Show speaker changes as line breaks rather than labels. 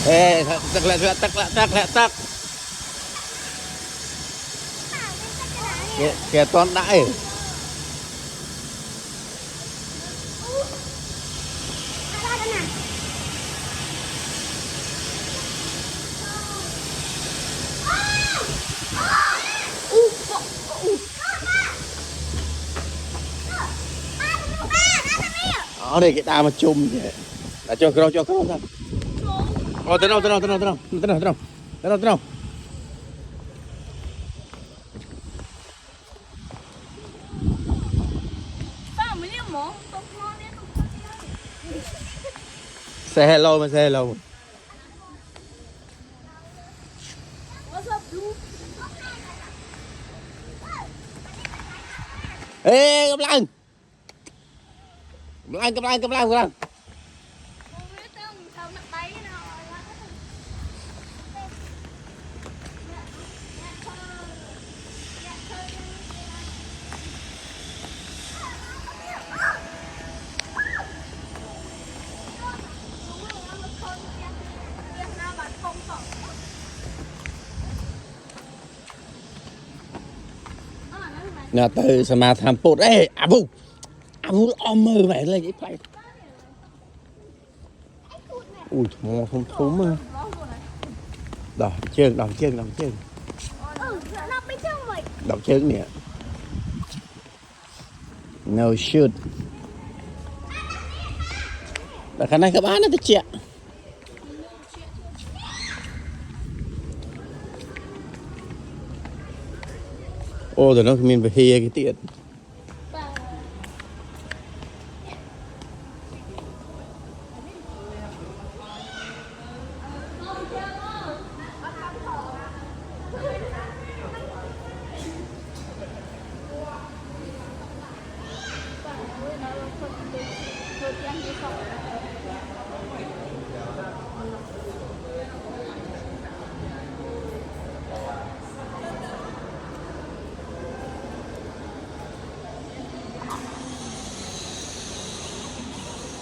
ê tắc lại tắc kẻ toàn đại ở đây cái đa mà chùm vậy là cho cái đâu thôi ô tới đâu say hello mà say hello ê cầm lăng nè từ sao mà tham bột ê à vu om mơ mẹ lên cái phải ui mò không thúm mà đỏ chân nè no shoot là khả năng các bạn nó chết ô rồi nó mình phải hê cái tiền